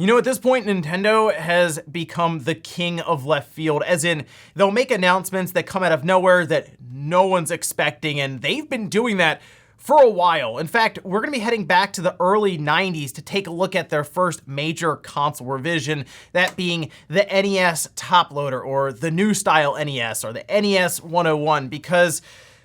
You know, at this point, Nintendo has become the king of left field, as in they'll make announcements that come out of nowhere that no one's expecting, and they've been doing that for a while. In fact, we're gonna be heading back to the early 90s to take a look at their first major console revision, that being the NES top loader, or the new style NES, or the NES 101, because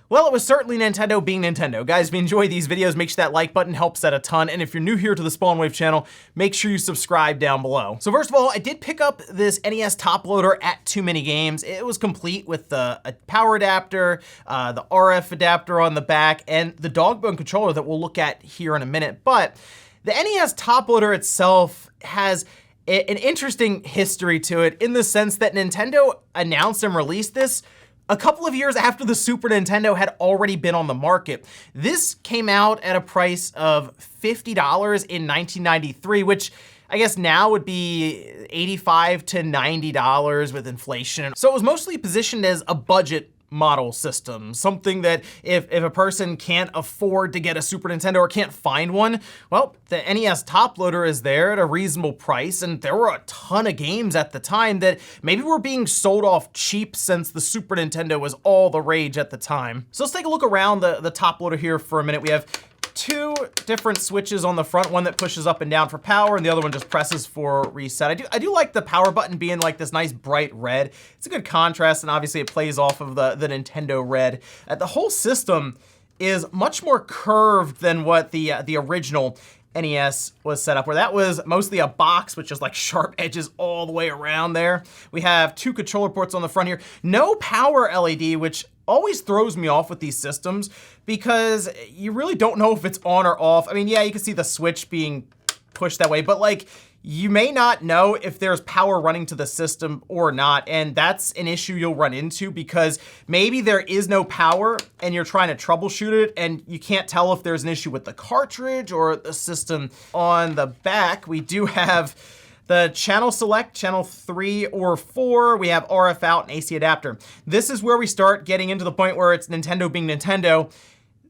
well, it was certainly Nintendo being Nintendo. Guys, if you enjoy these videos, make sure that like button helps that a ton. And if you're new here to the Spawn Wave channel, make sure you subscribe down below. So first of all, I did pick up this NES top loader at Too Many Games. It was complete with a power adapter, the RF adapter on the back, and the dog bone controller that we'll look at here in a minute. But the NES top loader itself has an interesting history to it, in the sense that Nintendo announced and released this a couple of years after the Super Nintendo had already been on the market. This came out at a price of $50 in 1993, which I guess now would be $85 to $90 with inflation. So it was mostly positioned as a budget model system, something that if a person can't afford to get a Super Nintendo or can't find one, well, the NES top loader is there at a reasonable price, and there were a ton of games at the time that maybe were being sold off cheap since the Super Nintendo was all the rage at the time. So let's take a look around the top loader here for a minute. We have two different switches on the front, one that pushes up and down for power, and the other one just presses for reset. I do like the power button being like this nice bright red. It's a good contrast, and obviously it plays off of the Nintendo red. The whole system is much more curved than what the original NES was set up, where that was mostly a box with just like sharp edges all the way around there. We have two controller ports on the front here. No power LED, which always throws me off with these systems because you really don't know if it's on or off. I mean, yeah, you can see the switch being pushed that way, but like, you may not know if there's power running to the system or not, and that's an issue you'll run into because maybe there is no power and you're trying to troubleshoot it and you can't tell if there's an issue with the cartridge or the system. On the back, we do have the channel select, channel 3 or 4, we have RF out and AC adapter. This is where we start getting into the point where it's Nintendo being Nintendo.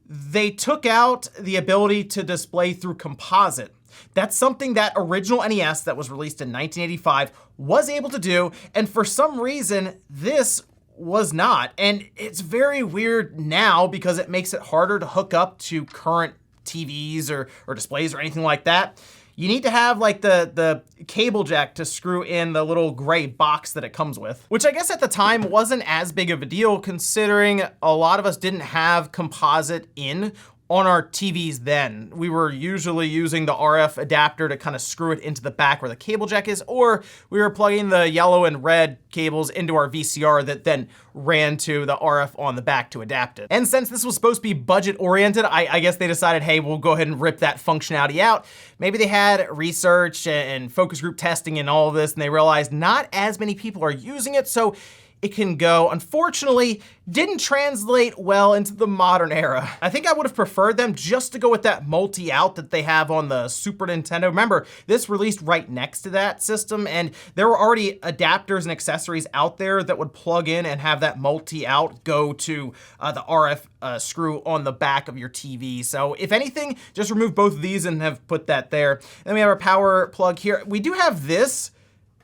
They took out the ability to display through composite. That's something that original NES that was released in 1985 was able to do, and for some reason, this was not. And it's very weird now because it makes it harder to hook up to current TVs or displays or anything like that. You need to have like the cable jack to screw in the little gray box that it comes with, which I guess at the time wasn't as big of a deal considering a lot of us didn't have composite in on our TVs then. We were usually using the RF adapter to kind of screw it into the back where the cable jack is, or we were plugging the yellow and red cables into our VCR that then ran to the RF on the back to adapt it. And since this was supposed to be budget oriented, I guess they decided, hey, we'll go ahead and rip that functionality out. Maybe they had research and focus group testing and all of this, and they realized not as many people are using it, so it can go. Unfortunately, didn't translate well into the modern era. I think I would have preferred them just to go with that multi-out that they have on the Super Nintendo. Remember, this released right next to that system, and there were already adapters and accessories out there that would plug in and have that multi-out go to the RF screw on the back of your TV. So if anything, just remove both of these and have put that there. Then we have our power plug here. We do have this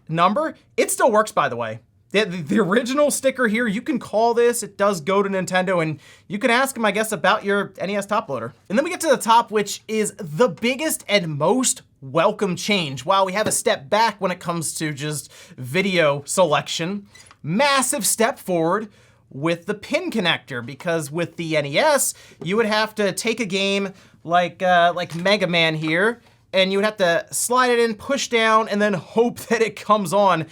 number. It still works, by the way. The original sticker here, you can call this, it does go to Nintendo, and you can ask them, I guess, about your NES top loader. And then we get to the top, which is the biggest and most welcome change. While we have a step back when it comes to just video selection, massive step forward with the pin connector, because with the NES, you would have to take a game like Mega Man here, and you would have to slide it in, push down, and then hope that it comes on.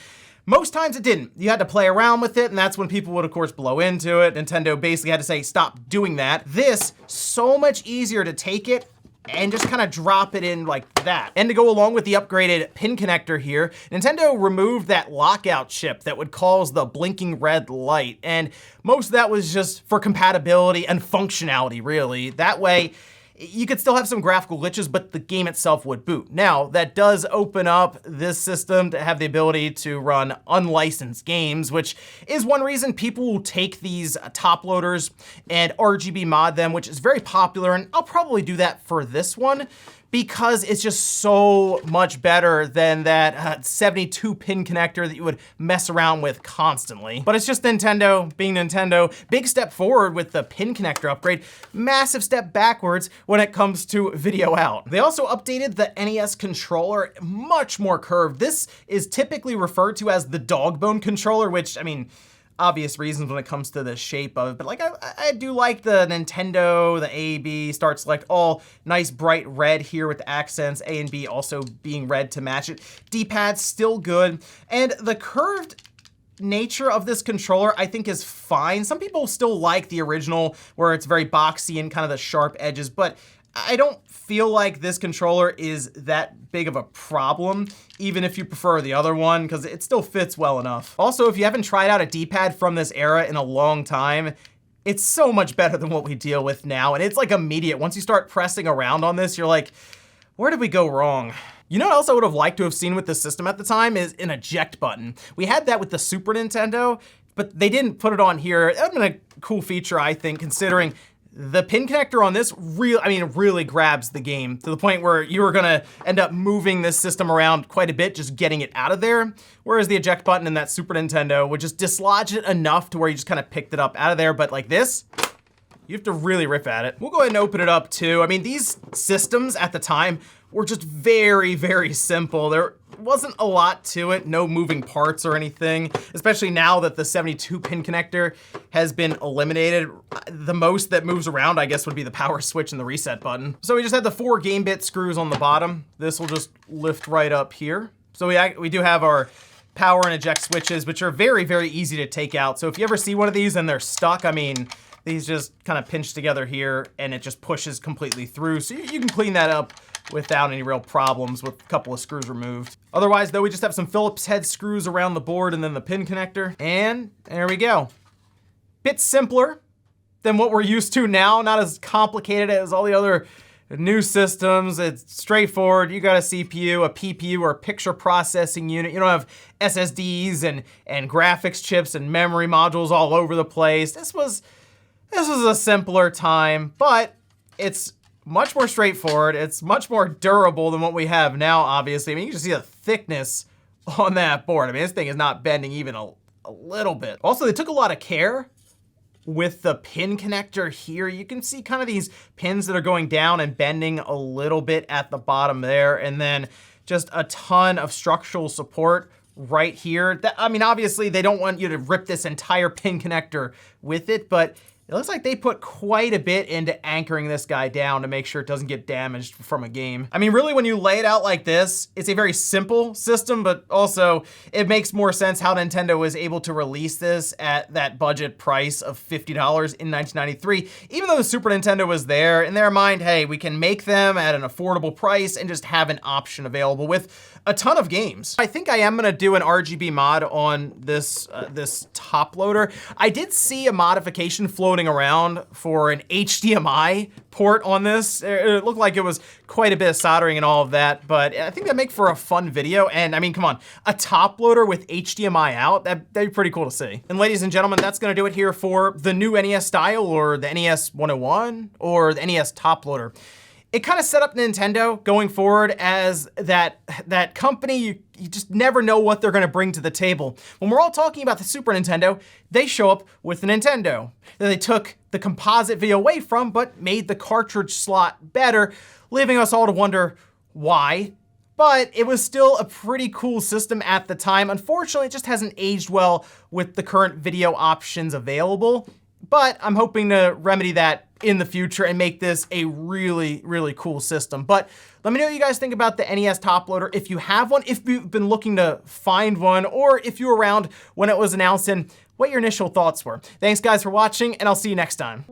Most times it didn't. You had to play around with it, and that's when people would, of course, blow into it. Nintendo basically had to say, stop doing that. This, so much easier to take it and just kind of drop it in like that. And to go along with the upgraded pin connector here, Nintendo removed that lockout chip that would cause the blinking red light. And most of that was just for compatibility and functionality, really. That way, you could still have some graphical glitches, but the game itself would boot. Now, that does open up this system to have the ability to run unlicensed games, which is one reason people will take these top loaders and RGB mod them, which is very popular, and I'll probably do that for this one, because it's just so much better than that 72 pin connector that you would mess around with constantly. But it's just Nintendo being Nintendo. Big step forward with the pin connector upgrade, massive step backwards when it comes to video out. They also updated the NES controller, much more curved. This is typically referred to as the dog bone controller, which, I mean, obvious reasons when it comes to the shape of it, but like I do like the Nintendo, the A, B, start, select, all nice bright red here with the accents, A and B also being red to match it. D-pad's still good, and the curved nature of this controller I think is fine. Some people still like the original where it's very boxy and kind of the sharp edges, but I don't feel like this controller is that big of a problem, even if you prefer the other one, because it still fits well enough. Also, if you haven't tried out a D-pad from this era in a long time, it's so much better than what we deal with now, and it's like immediate. Once you start pressing around on this, you're like, where did we go wrong? You know what else I would have liked to have seen with this system at the time is an eject button. We had that with the Super Nintendo, but they didn't put it on here. That would have been a cool feature, I think, considering the pin connector on this really grabs the game to the point where you were gonna end up moving this system around quite a bit, just getting it out of there. Whereas the eject button in that Super Nintendo would just dislodge it enough to where you just kind of picked it up out of there. But like this, you have to really rip at it. We'll go ahead and open it up too. I mean, these systems at the time were just very, very simple. There wasn't a lot to it, no moving parts or anything, especially now that the 72 pin connector has been eliminated. The most that moves around, I guess, would be the power switch and the reset button. So we just had the 4 game bit screws on the bottom. This will just lift right up here. So we do have our power and eject switches, which are very, very easy to take out. So if you ever see one of these and they're stuck, I mean, these just kind of pinch together here and it just pushes completely through. So you can clean that up without any real problems with a couple of screws removed. Otherwise though, we just have some Phillips head screws around the board and then the pin connector, and there we go. Bit simpler than what we're used to now, not as complicated as all the other new systems. It's straightforward. You got a CPU, a PPU, or a picture processing unit. You don't have SSDs and graphics chips and memory modules all over the place. This was a simpler time, but it's much more straightforward. It's much more durable than what we have now, obviously. I mean, you can just see the thickness on that board. I mean, this thing is not bending even a little bit. Also, they took a lot of care with the pin connector here. You can see kind of these pins that are going down and bending a little bit at the bottom there, and then just a ton of structural support right here. I mean, obviously, they don't want you to rip this entire pin connector with it, but it looks like they put quite a bit into anchoring this guy down to make sure it doesn't get damaged from a game. I mean, really, when you lay it out like this, it's a very simple system, but also it makes more sense how Nintendo was able to release this at that budget price of $50 in 1993. Even though the Super Nintendo was there, in their mind, hey, we can make them at an affordable price and just have an option available with a ton of games. I think I am gonna do an RGB mod on this top loader. I did see a modification floating around for an HDMI port on this. It looked like it was quite a bit of soldering and all of that, but I think that'd make for a fun video. And I mean, come on, a top loader with HDMI out, that'd be pretty cool to see. And ladies and gentlemen, that's gonna do it here for the new NES style, or the NES 101, or the NES top loader. It kind of set up Nintendo going forward as that company you just never know what they're gonna bring to the table. When we're all talking about the Super Nintendo, they show up with the Nintendo that they took the composite video away from, but made the cartridge slot better, leaving us all to wonder why. But it was still a pretty cool system at the time. Unfortunately, it just hasn't aged well with the current video options available. But I'm hoping to remedy that in the future and make this a really, really cool system. But let me know what you guys think about the NES top loader. If you have one, if you've been looking to find one, or if you were around when it was announced, and what your initial thoughts were. Thanks guys for watching, and I'll see you next time.